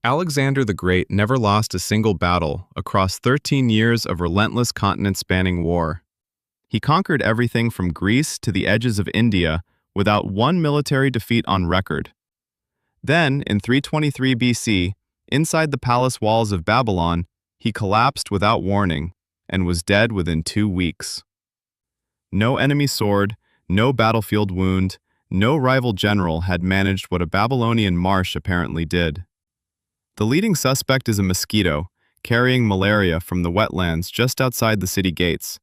Alexander the Great never lost a single battle across 13 years of relentless continent-spanning war. He conquered everything from Greece to the edges of India without one military defeat on record. Then, in 323 BC, inside the palace walls of Babylon, he collapsed without warning and was dead within 2 weeks. No enemy sword, no battlefield wound, no rival general had managed what a Babylonian marsh apparently did. The leading suspect is a mosquito, carrying malaria from the wetlands just outside the city gates.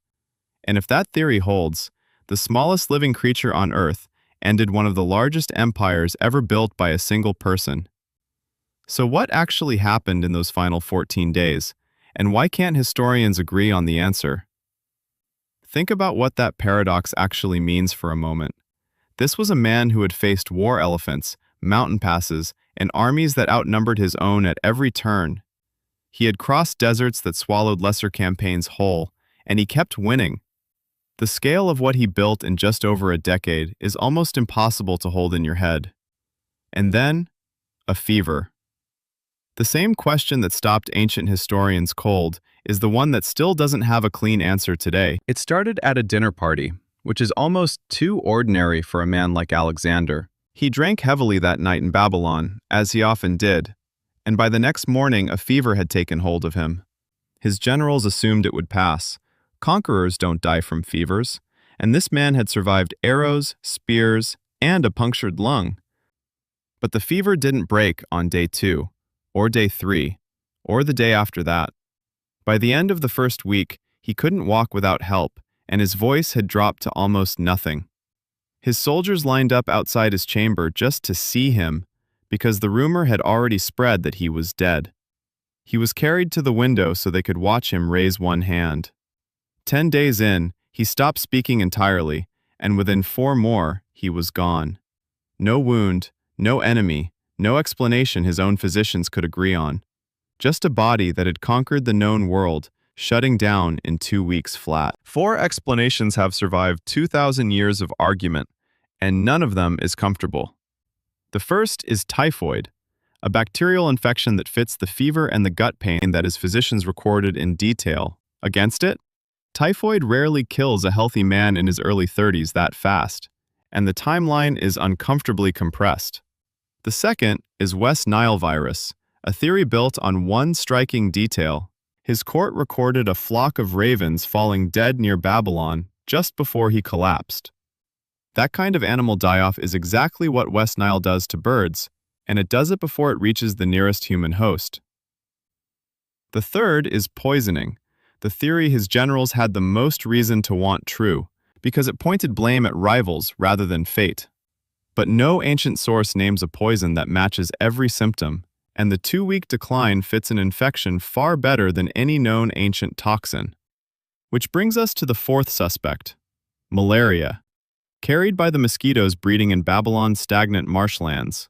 And if that theory holds, the smallest living creature on Earth ended one of the largest empires ever built by a single person. So what actually happened in those final 14 days, and why can't historians agree on the answer? Think about what that paradox actually means for a moment. This was a man who had faced war elephants, mountain passes, and armies that outnumbered his own at every turn. He had crossed deserts that swallowed lesser campaigns whole, and he kept winning. The scale of what he built in just over a decade is almost impossible to hold in your head. And then, a fever. The same question that stopped ancient historians cold is the one that still doesn't have a clean answer today. It started at a dinner party, which is almost too ordinary for a man like Alexander. He drank heavily that night in Babylon, as he often did, and by the next morning a fever had taken hold of him. His generals assumed it would pass. Conquerors don't die from fevers, and this man had survived arrows, spears, and a punctured lung. But the fever didn't break on day 2, or day 3, or the day after that. By the end of the first week, he couldn't walk without help, and his voice had dropped to almost nothing. His soldiers lined up outside his chamber just to see him, because the rumor had already spread that he was dead. He was carried to the window so they could watch him raise one hand. 10 days in, he stopped speaking entirely, and within 4 more, he was gone. No wound, no enemy, no explanation his own physicians could agree on. Just a body that had conquered the known world, shutting down in 2 weeks flat. 4 explanations have survived 2,000 years of argument, and none of them is comfortable. The first is typhoid, a bacterial infection that fits the fever and the gut pain that his physicians recorded in detail. Against it, typhoid rarely kills a healthy man in his early 30s that fast, and the timeline is uncomfortably compressed. The second is West Nile virus, a theory built on one striking detail. His court recorded a flock of ravens falling dead near Babylon just before he collapsed. That kind of animal die-off is exactly what West Nile does to birds, and it does it before it reaches the nearest human host. The third is poisoning, the theory his generals had the most reason to want true, because it pointed blame at rivals rather than fate. But no ancient source names a poison that matches every symptom, and the 2-week decline fits an infection far better than any known ancient toxin. Which brings us to the fourth suspect, malaria, carried by the mosquitoes breeding in Babylon's stagnant marshlands.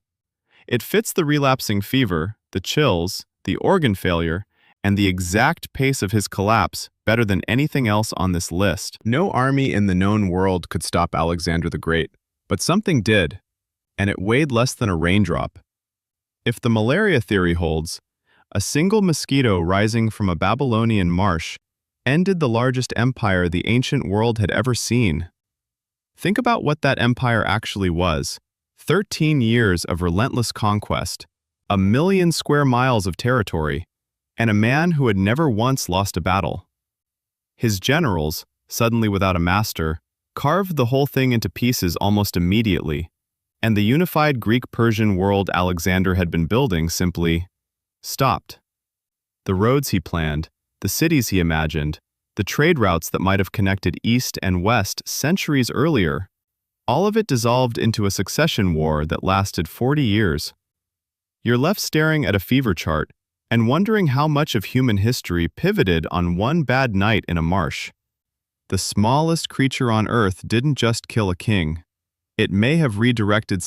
It fits the relapsing fever, the chills, the organ failure, and the exact pace of his collapse better than anything else on this list. No army in the known world could stop Alexander the Great, but something did, and it weighed less than a raindrop. If the malaria theory holds, a single mosquito rising from a Babylonian marsh ended the largest empire the ancient world had ever seen. Think about what that empire actually was. 13 years of relentless conquest, 1 million square miles of territory, and a man who had never once lost a battle. His generals, suddenly without a master, carved the whole thing into pieces almost immediately, and the unified Greek-Persian world Alexander had been building simply stopped. The roads he planned, the cities he imagined, the trade routes that might have connected east and west centuries earlier, all of it dissolved into a succession war that lasted 40 years. You're left staring at a fever chart and wondering how much of human history pivoted on one bad night in a marsh. The smallest creature on Earth didn't just kill a king. It may have redirected